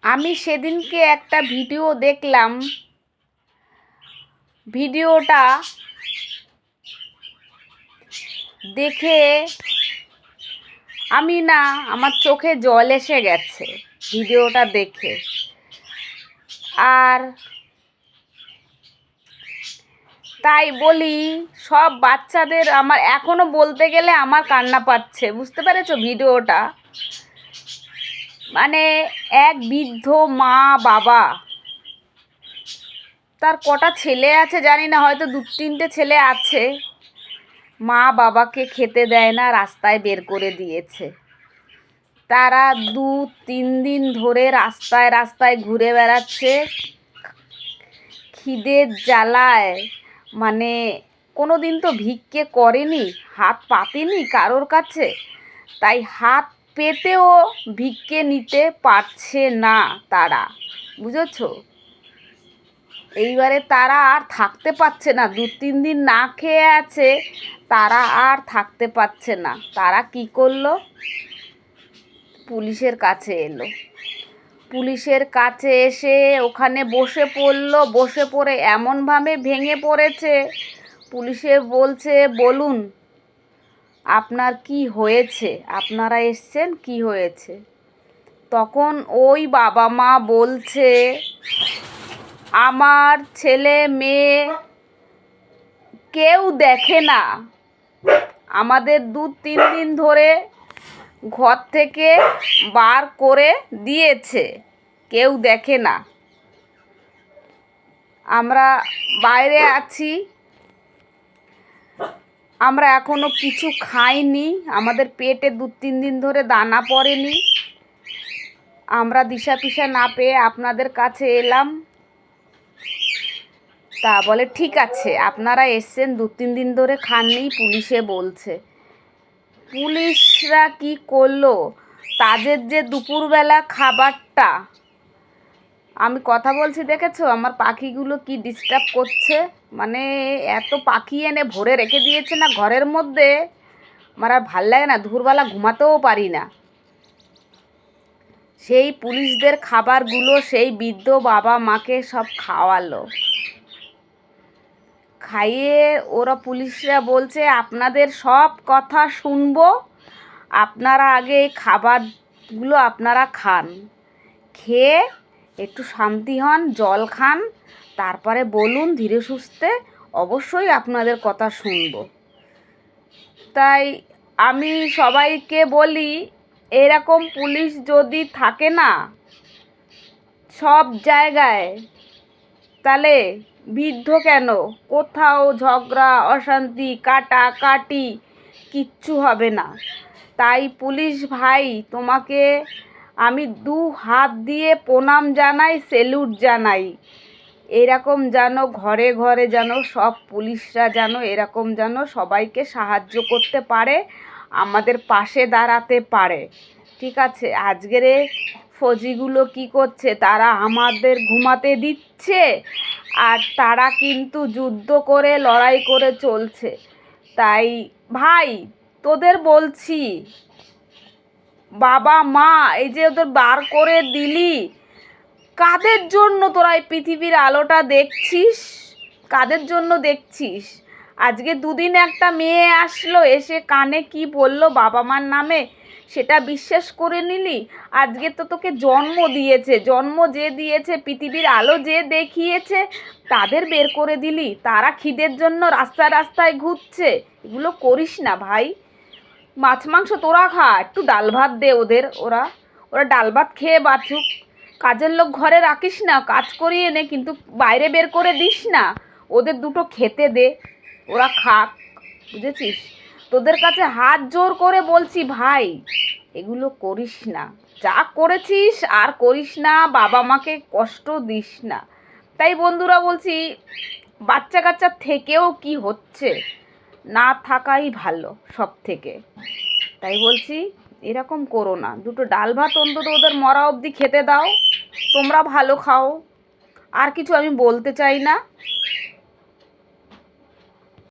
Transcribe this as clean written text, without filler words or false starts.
আমি সেদিনকে একটা ভিডিও দেখলাম। ভিডিওটা দেখে আমার চোখে জল এসে গেছে ভিডিওটা দেখে। আর তাই বলি, সব বাচ্চাদের আমার এখনো বলতে গেলে আমার কান্না পাচ্ছে, বুঝতে পেরেছো? ভিডিওটা মানে এক বৃদ্ধ মা বাবা, তার কটা ছেলে আছে জানি না, হয়তো 2-3টে ছেলে আছে। মা বাবাকে খেতে দেয় না, রাস্তায় বের করে দিয়েছে। তারা 2-3 দিন ধরে রাস্তায় রাস্তায় ঘুরে বেড়াচ্ছে খিদের জ্বালায়। মানে কোনো দিন তো ভিক্ষে করেনি, হাত পাতেনি কারোর কাছে, তাই হাত পেতেও ভিক্ষে নিতে পারছে না তারা, বুঝেছো? এইবারে তারা আর থাকতে পারছে না, 2-3 দিন না খেয়ে আছে, তারা আর থাকতে পারছে না। তারা কি করলো? পুলিশের কাছে এলো। পুলিশের কাছে এসে ওখানে বসে পড়লো। বসে পড়ে এমনভাবে ভেঙে পড়েছে। পুলিশে বলছে, বলুন আপনার কি হয়েছে, আপনারা এসছেন, কি হয়েছে? তখন ওই বাবা মা বলছে, আমার ছেলে মেয়ে কেউ দেখে না, আমাদের 2-3 দিন ধরে ঘর থেকে বার করে দিয়েছে, কেউ দেখে না, আমরা বাইরে আছি, আমরা এখনো কিছু খাইনি, আমাদের পেটে 2-3 দিন ধরে দানা পড়েনি, আমরা দিশা পিশা না পেয়ে আপনাদের কাছে এলাম। তা বলে ঠিক আছে, আপনারা এসছেন, 2-3 দিন ধরে খাননি, পুলিশে বলছে। পুলিশরা কি করলো, তাদের যে দুপুরবেলা খাবারটা, আমি কথা বলছি দেখেছো, আমার পাখিগুলো কি ডিস্টার্ব করছে, মানে এত পাখি এনে ভরে রেখে দিয়েছে না ঘরের মধ্যে, আমার আর ভাল লাগে না, দুপুরবেলা ঘুমাতেও পারি না। সেই পুলিশদের খাবারগুলো সেই বৃদ্ধ বাবা মাকে সব খাওয়ালো। খাইয়ে ওরা পুলিশরা বলছে, আপনাদের সব কথা শুনবো, আপনারা আগে এই খাবারগুলো আপনারা খান, খেয়ে একটু শান্তি হন, জল খান, তারপরে বলুন ধীরে সুস্থে, অবশ্যই আপনাদের কথা শুনবো। তাই আমি সবাইকে বলি, এরকম পুলিশ যদি থাকে না সব জায়গায়, তাহলে বৃদ্ধ কেন, কোথাও ঝগড়া অশান্তি কাটাকাটি কিচ্ছু হবে না। তাই পুলিশ ভাই, তোমাকে আমি 2 হাত দিয়ে প্রণাম জানাই, স্যালুট জানাই। এরকম যেন ঘরে ঘরে যেন সব পুলিশরা যেন এরকম যেন সবাইকে সাহায্য করতে পারে, আমাদের পাশে দাঁড়াতে পারে, ঠিক আছে? আজকের ফৌজিগুলো কি করছে, তারা আমাদের ঘুমাতে দিচ্ছে, আর তারা কিন্তু যুদ্ধ করে লড়াই করে চলছে। তাই ভাই তোদের বলছি, বাবা মা এই যে ওদের বার করে দিলি, কাদের জন্য তোরা এই পৃথিবীর আলোটা দেখছিস, কাদের জন্য দেখছিস? আজকে 2 দিন একটা মেয়ে আসলো, এসে কানে কি বললো বাবা মার নামে, সেটা বিশ্বাস করে নিলি? আজকে তো তোকে জন্ম দিয়েছে, জন্ম যে দিয়েছে, পৃথিবীর আলো যে দেখিয়েছে, তাদের বের করে দিলি, তারা খিদের জন্য রাস্তায় রাস্তায় ঘুরছে। এগুলো করিস না ভাই। মাছ মাংস তোরা খা, একটু ডাল ভাত দে ওদের, ওরা ওরা ডাল ভাত খেয়ে বাঁচুক। কাজের লোক ঘরে রাখিস না, কাজ করিয়ে নে, কিন্তু বাইরে বের করে দিস না, ওদের দুটো খেতে দে, ওরা খাক, বুঝেছিস? তোদের কাছে হাত জোর করে বলছি ভাই, এগুলো করিস না, যা করেছিস আর করিস না, বাবা মাকে কষ্ট দিস না। তাই বন্ধুরা বলছি, বাচ্চা কাচ্চা থেকেও কি হচ্ছে, না থাকাই ভালো সব থেকে। তাই বলছি এরকম করো না, দুটো ডাল ভাত অন্তত ওদের মরা অবধি খেতে দাও, তোমরা ভালো খাও, আর কিছু আমি বলতে চাই না।